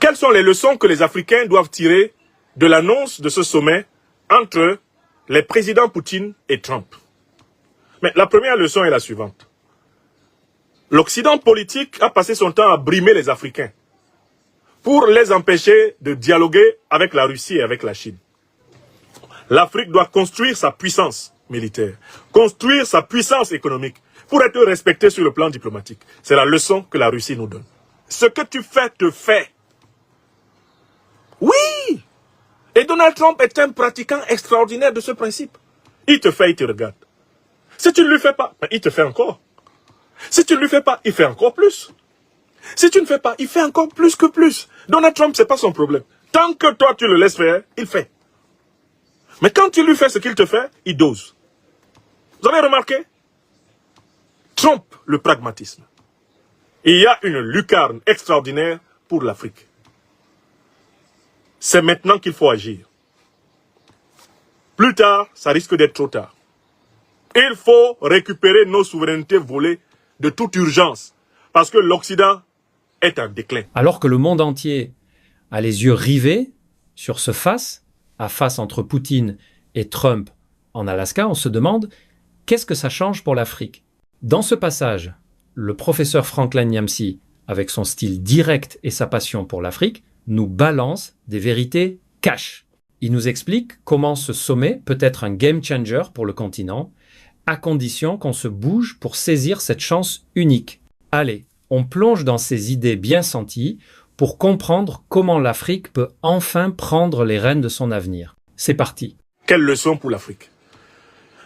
Quelles sont les leçons que les Africains doivent tirer de l'annonce de ce sommet entre les présidents Poutine et Trump? Mais la première leçon est la suivante. L'Occident politique a passé son temps à brimer les Africains pour les empêcher de dialoguer avec la Russie et avec la Chine. L'Afrique doit construire sa puissance militaire, construire sa puissance économique pour être respectée sur le plan diplomatique. C'est la leçon que la Russie nous donne. Ce que tu fais, te fait. Oui! Et Donald Trump est un pratiquant extraordinaire de ce principe. Il te fait, il te regarde. Si tu ne lui fais pas, il te fait encore. Si tu ne lui fais pas, il fait encore plus. Si tu ne fais pas, il fait encore plus que plus. Donald Trump, ce n'est pas son problème. Tant que toi, tu le laisses faire, il fait. Mais quand tu lui fais ce qu'il te fait, il dose. Vous avez remarqué? Trump, le pragmatisme. Il y a une lucarne extraordinaire pour l'Afrique. C'est maintenant qu'il faut agir. Plus tard, ça risque d'être trop tard. Il faut récupérer nos souverainetés volées de toute urgence, parce que l'Occident est en déclin. Alors que le monde entier a les yeux rivés sur ce face-à-face entre Poutine et Trump en Alaska, on se demande qu'est-ce que ça change pour l'Afrique. Dans ce passage, le professeur Franklin Nyamsi, avec son style direct et sa passion pour l'Afrique, nous balance des vérités cash. Il nous explique comment ce sommet peut être un game changer pour le continent, à condition qu'on se bouge pour saisir cette chance unique. Allez, on plonge dans ces idées bien senties pour comprendre comment l'Afrique peut enfin prendre les rênes de son avenir. C'est parti. Quelle leçon pour l'Afrique?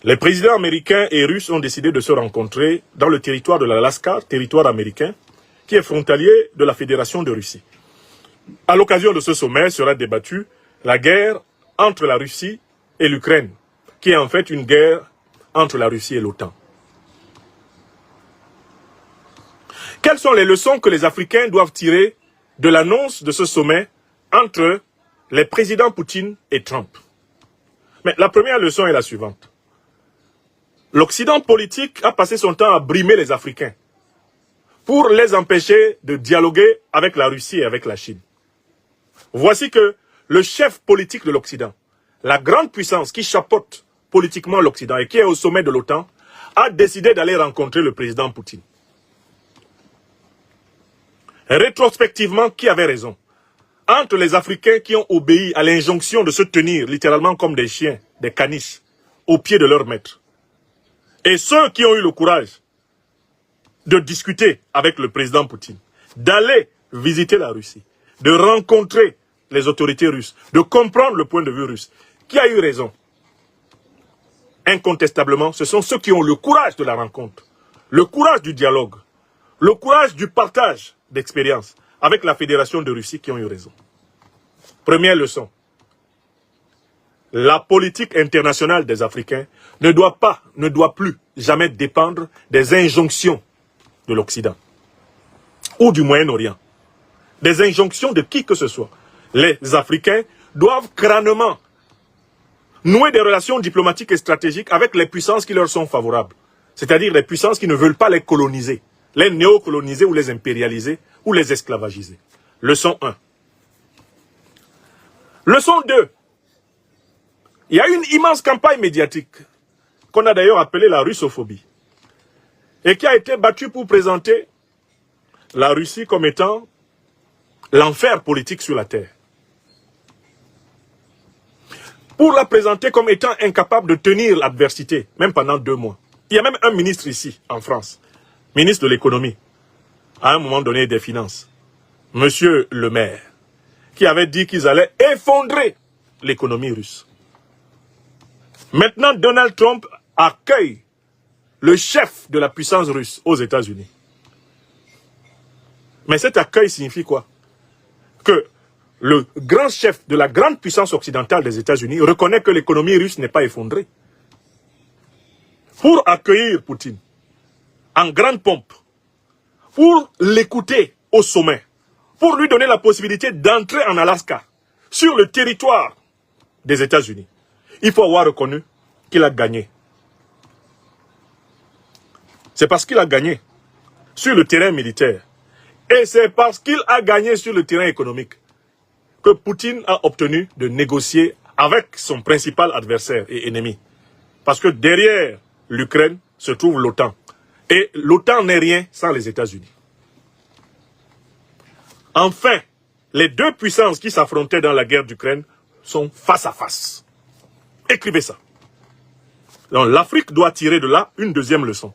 Les présidents américains et russes ont décidé de se rencontrer dans le territoire de l'Alaska, territoire américain, qui est frontalier de la Fédération de Russie. À l'occasion de ce sommet sera débattue la guerre entre la Russie et l'Ukraine, qui est en fait une guerre entre la Russie et l'OTAN. Quelles sont les leçons que les Africains doivent tirer de l'annonce de ce sommet entre les présidents Poutine et Trump? Mais la première leçon est la suivante. L'Occident politique a passé son temps à brimer les Africains pour les empêcher de dialoguer avec la Russie et avec la Chine. Voici que le chef politique de l'Occident, la grande puissance qui chapeaute politiquement l'Occident et qui est au sommet de l'OTAN, a décidé d'aller rencontrer le président Poutine. Rétrospectivement, qui avait raison? Entre les Africains qui ont obéi à l'injonction de se tenir littéralement comme des chiens, des caniches, au pied de leur maître, et ceux qui ont eu le courage de discuter avec le président Poutine, d'aller visiter la Russie, de rencontrer les autorités russes, de comprendre le point de vue russe, qui a eu raison? Incontestablement, ce sont ceux qui ont le courage de la rencontre, le courage du dialogue, le courage du partage d'expériences avec la Fédération de Russie qui ont eu raison. Première leçon. La politique internationale des Africains ne doit plus jamais dépendre des injonctions de l'Occident ou du Moyen-Orient. Des injonctions de qui que ce soit. Les Africains doivent crânement nouer des relations diplomatiques et stratégiques avec les puissances qui leur sont favorables. C'est-à-dire les puissances qui ne veulent pas les coloniser, les néocoloniser ou les impérialiser ou les esclavagiser. Leçon 1. Leçon 2. Il y a une immense campagne médiatique qu'on a d'ailleurs appelée la russophobie et qui a été battue pour présenter la Russie comme étant l'enfer politique sur la terre. Pour la présenter comme étant incapable de tenir l'adversité, même pendant 2 mois. Il y a même un ministre ici, en France, ministre de l'économie, à un moment donné des finances, Monsieur Le Maire, qui avait dit qu'ils allaient effondrer l'économie russe. Maintenant, Donald Trump accueille le chef de la puissance russe aux États-Unis. Mais cet accueil signifie quoi? Que le grand chef de la grande puissance occidentale des États-Unis reconnaît que l'économie russe n'est pas effondrée. Pour accueillir Poutine en grande pompe, pour l'écouter au sommet, pour lui donner la possibilité d'entrer en Alaska, sur le territoire des États-Unis, il faut avoir reconnu qu'il a gagné. C'est parce qu'il a gagné sur le terrain militaire. Et c'est parce qu'il a gagné sur le terrain économique que Poutine a obtenu de négocier avec son principal adversaire et ennemi. Parce que derrière l'Ukraine se trouve l'OTAN. Et l'OTAN n'est rien sans les États-Unis. Enfin, les deux puissances qui s'affrontaient dans la guerre d'Ukraine sont face à face. Écrivez ça. Donc l'Afrique doit tirer de là une deuxième leçon.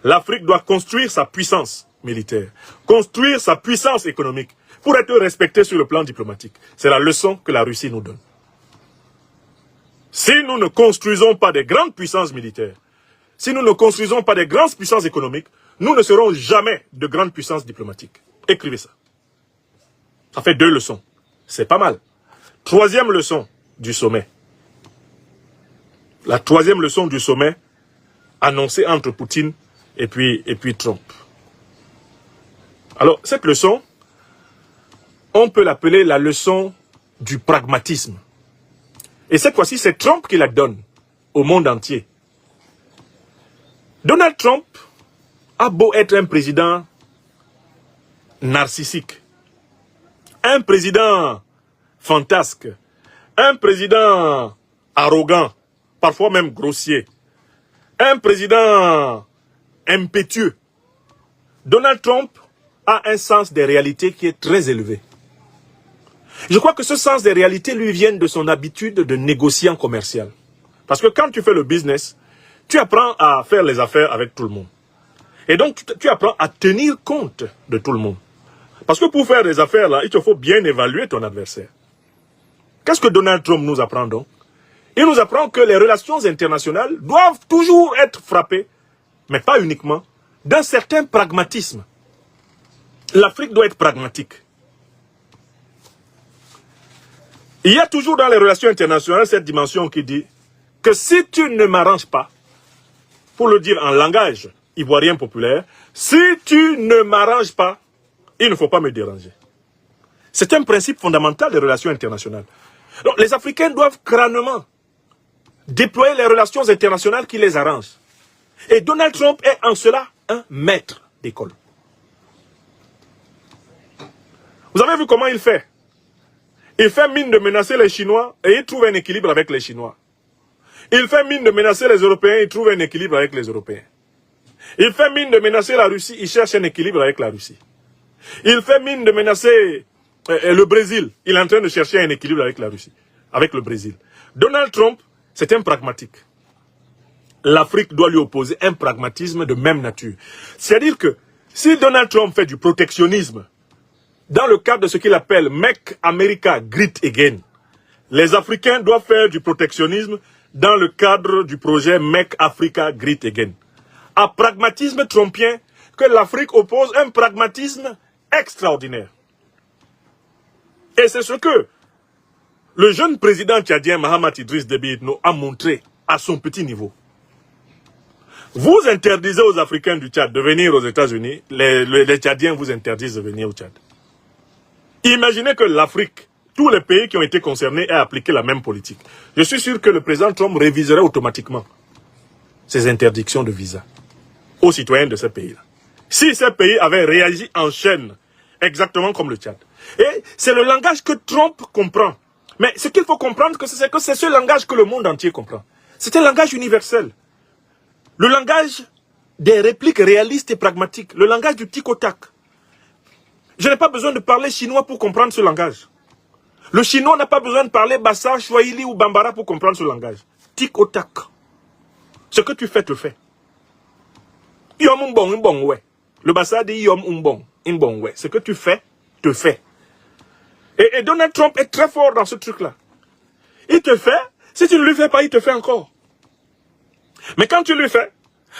L'Afrique doit construire sa puissance militaire, construire sa puissance économique pour être respectée sur le plan diplomatique. C'est la leçon que la Russie nous donne. Si nous ne construisons pas des grandes puissances militaires, si nous ne construisons pas des grandes puissances économiques, nous ne serons jamais de grandes puissances diplomatiques. Écrivez ça. Ça fait 2 leçons. C'est pas mal. 3e leçon du sommet. La 3e leçon du sommet annoncée entre Poutine et puis Trump. Alors, cette leçon, on peut l'appeler la leçon du pragmatisme. Et cette fois-ci, c'est Trump qui la donne au monde entier. Donald Trump a beau être un président narcissique, un président fantasque, un président arrogant, parfois même grossier, un président impétueux. Donald Trump a un sens des réalités qui est très élevé. Je crois que ce sens des réalités lui vient de son habitude de négociant commercial. Parce que quand tu fais le business, tu apprends à faire les affaires avec tout le monde. Et donc, tu apprends à tenir compte de tout le monde. Parce que pour faire des affaires, là, il te faut bien évaluer ton adversaire. Qu'est-ce que Donald Trump nous apprend donc? Il nous apprend que les relations internationales doivent toujours être frappées, mais pas uniquement, d'un certain pragmatisme. L'Afrique doit être pragmatique. Il y a toujours dans les relations internationales cette dimension qui dit que si tu ne m'arranges pas, pour le dire en langage ivoirien populaire, si tu ne m'arranges pas, il ne faut pas me déranger. C'est un principe fondamental des relations internationales. Donc, les Africains doivent crânement déployer les relations internationales qui les arrangent. Et Donald Trump est en cela un maître d'école. Vous avez vu comment il fait? Il fait mine de menacer les Chinois et il trouve un équilibre avec les Chinois. Il fait mine de menacer les Européens, il trouve un équilibre avec les Européens. Il fait mine de menacer la Russie, il cherche un équilibre avec la Russie. Il fait mine de menacer le Brésil, il est en train de chercher un équilibre avec la Russie, avec le Brésil. Donald Trump, c'est un pragmatique. L'Afrique doit lui opposer un pragmatisme de même nature. C'est-à-dire que si Donald Trump fait du protectionnisme dans le cadre de ce qu'il appelle Make America Great Again, les Africains doivent faire du protectionnisme dans le cadre du projet Make Africa Great Again. À pragmatisme trumpien, que l'Afrique oppose un pragmatisme extraordinaire. Et c'est ce que le jeune président tchadien Mahamat Idriss Déby Itno a montré à son petit niveau. Vous interdisez aux Africains du Tchad de venir aux États-Unis, les Tchadiens vous interdisent de venir au Tchad. Imaginez que l'Afrique, tous les pays qui ont été concernés aient appliqué la même politique. Je suis sûr que le président Trump réviserait automatiquement ces interdictions de visa aux citoyens de ces pays-là. Si ces pays avaient réagi en chaîne, exactement comme le Tchad. Et c'est le langage que Trump comprend. Mais ce qu'il faut comprendre, c'est que c'est ce langage que le monde entier comprend. C'est un langage universel. Le langage des répliques réalistes et pragmatiques. Le langage du tic au tac. Je n'ai pas besoin de parler chinois pour comprendre ce langage. Le chinois n'a pas besoin de parler bassa, swahili ou bambara pour comprendre ce langage. Tic au tac. Ce que tu fais, te fait. Yom umbong, umbong, ouais. Le bassa dit yom umbong, umbong, ouais. Ce que tu fais, te fait. Et Donald Trump est très fort dans ce truc-là. Il te fait, si tu ne lui fais pas, il te fait encore. Mais quand tu lui fais,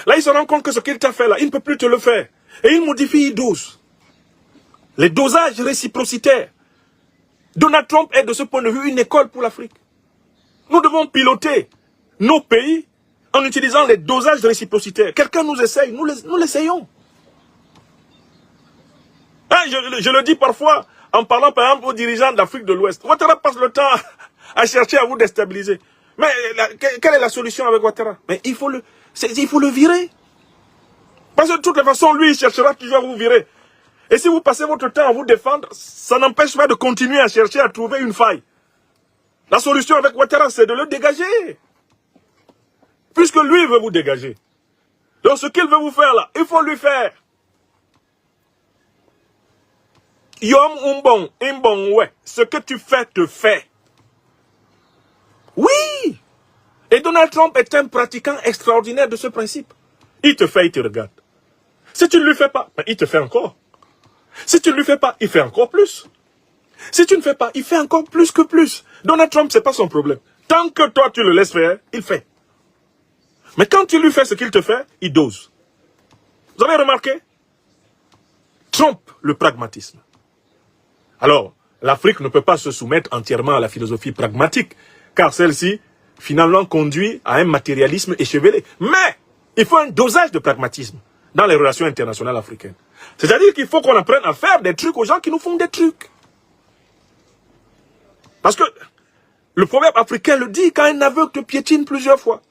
là il se rend compte que ce qu'il t'a fait là, il ne peut plus te le faire. Et il modifie, il dose. Les dosages réciprocitaires. Donald Trump est de ce point de vue une école pour l'Afrique. Nous devons piloter nos pays en utilisant les dosages réciprocitaires. Quelqu'un nous essaye, nous l'essayons. Hein, je le dis parfois en parlant par exemple aux dirigeants d'Afrique de l'Ouest. Ouattara passe le temps à chercher à vous déstabiliser. Mais quelle est la solution avec Ouattara? Mais il faut le virer. Parce que de toutes les façons, lui, il cherchera toujours à vous virer. Et si vous passez votre temps à vous défendre, ça n'empêche pas de continuer à chercher à trouver une faille. La solution avec Ouattara, c'est de le dégager. Puisque lui veut vous dégager. Donc ce qu'il veut vous faire là, il faut lui faire. Yom umbon, ouais. Ce que tu fais, te fait. Oui. Et Donald Trump est un pratiquant extraordinaire de ce principe. Il te fait, il te regarde. Si tu ne lui fais pas, il te fait encore. Si tu ne lui fais pas, il fait encore plus. Si tu ne fais pas, il fait encore plus que plus. Donald Trump, c'est pas son problème. Tant que toi, tu le laisses faire, il fait. Mais quand tu lui fais ce qu'il te fait, il dose. Vous avez remarqué? Trump, le pragmatisme. Alors, l'Afrique ne peut pas se soumettre entièrement à la philosophie pragmatique, car celle-ci, finalement, conduit à un matérialisme échevelé. Mais, il faut un dosage de pragmatisme dans les relations internationales africaines. C'est-à-dire qu'il faut qu'on apprenne à faire des trucs aux gens qui nous font des trucs. Parce que le proverbe africain le dit, quand un aveugle te piétine plusieurs fois,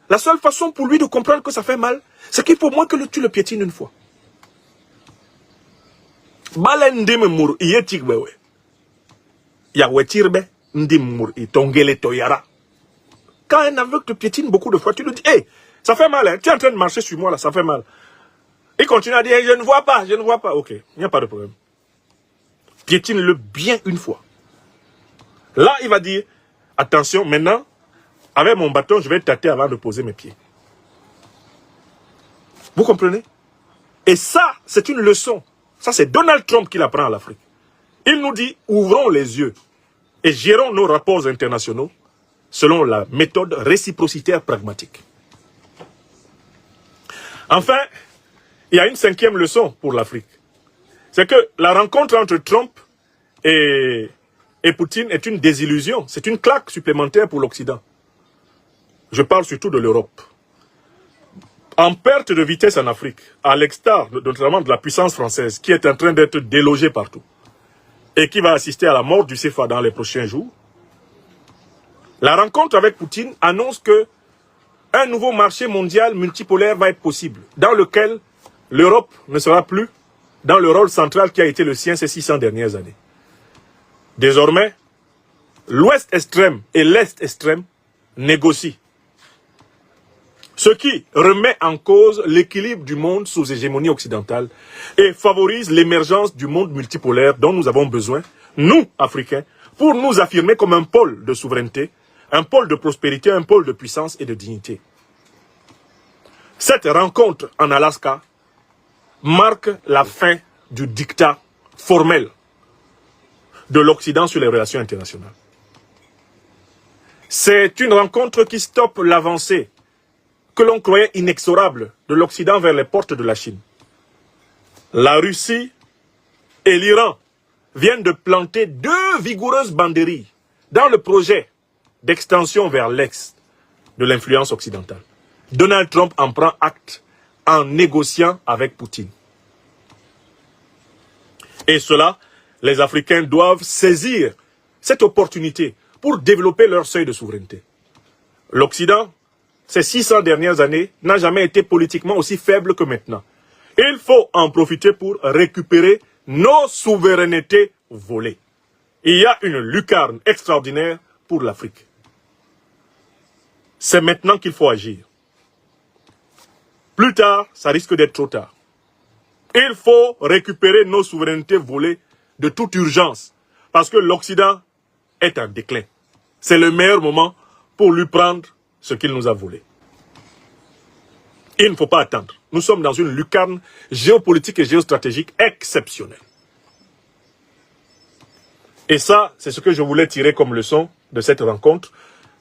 la seule façon pour lui de comprendre que ça fait mal, c'est qu'il faut moins que tu le piétines une fois. Balendime mur yetikbewe. Yawetirbe ndim mur itongele toyara. Quand un aveugle te piétine beaucoup de fois, tu lui dis, hey, ça fait mal, hein? Tu es en train de marcher sur moi là, ça fait mal. Il continue à dire, hey, je ne vois pas, je ne vois pas. Ok, il n'y a pas de problème. Piétine-le bien une fois. Là, il va dire, attention, maintenant, avec mon bâton, je vais tâter avant de poser mes pieds. Vous comprenez? Et ça, c'est une leçon. Ça, c'est Donald Trump qui l'apprend à l'Afrique. Il nous dit, ouvrons les yeux et gérons nos rapports internationaux selon la méthode réciprocitaire pragmatique. Enfin, il y a une cinquième leçon pour l'Afrique. C'est que la rencontre entre Trump et Poutine est une désillusion. C'est une claque supplémentaire pour l'Occident. Je parle surtout de l'Europe. En perte de vitesse en Afrique, à l'extérieur notamment de la puissance française, qui est en train d'être délogée partout, et qui va assister à la mort du CFA dans les prochains jours, la rencontre avec Poutine annonce que un nouveau marché mondial multipolaire va être possible, dans lequel l'Europe ne sera plus dans le rôle central qui a été le sien ces 600 dernières années. Désormais, l'Ouest extrême et l'Est extrême négocient. Ce qui remet en cause l'équilibre du monde sous hégémonie occidentale et favorise l'émergence du monde multipolaire dont nous avons besoin, nous, Africains, pour nous affirmer comme un pôle de souveraineté, un pôle de prospérité, un pôle de puissance et de dignité. Cette rencontre en Alaska marque la fin du diktat formel de l'Occident sur les relations internationales. C'est une rencontre qui stoppe l'avancée que l'on croyait inexorable de l'Occident vers les portes de la Chine. La Russie et l'Iran viennent de planter 2 vigoureuses banderilles dans le projet d'extension vers l'Est de l'influence occidentale. Donald Trump en prend acte en négociant avec Poutine. Et cela, les Africains doivent saisir cette opportunité pour développer leur seuil de souveraineté. L'Occident, ces 600 dernières années, n'a jamais été politiquement aussi faible que maintenant. Il faut en profiter pour récupérer nos souverainetés volées. Il y a une lucarne extraordinaire pour l'Afrique. C'est maintenant qu'il faut agir. Plus tard, ça risque d'être trop tard. Il faut récupérer nos souverainetés volées de toute urgence, parce que l'Occident est en déclin. C'est le meilleur moment pour lui prendre ce qu'il nous a volé. Il ne faut pas attendre. Nous sommes dans une lucarne géopolitique et géostratégique exceptionnelle. Et ça, c'est ce que je voulais tirer comme leçon de cette rencontre.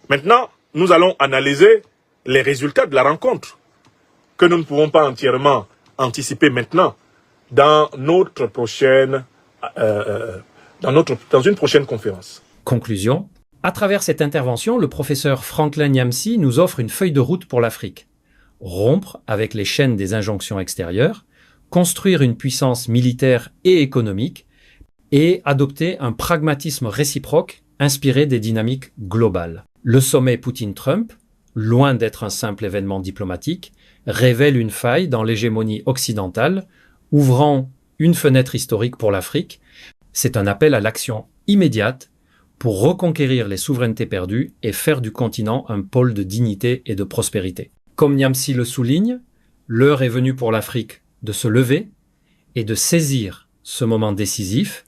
Maintenant, nous allons analyser les résultats de la rencontre, que nous ne pouvons pas entièrement anticiper maintenant dans notre prochaine, dans une prochaine conférence. Conclusion. À travers cette intervention, le professeur Franklin Nyamsi nous offre une feuille de route pour l'Afrique. Rompre avec les chaînes des injonctions extérieures, construire une puissance militaire et économique, et adopter un pragmatisme réciproque inspiré des dynamiques globales. Le sommet Poutine-Trump, loin d'être un simple événement diplomatique, révèle une faille dans l'hégémonie occidentale, ouvrant une fenêtre historique pour l'Afrique. C'est un appel à l'action immédiate pour reconquérir les souverainetés perdues et faire du continent un pôle de dignité et de prospérité. Comme Niamsi le souligne, l'heure est venue pour l'Afrique de se lever et de saisir ce moment décisif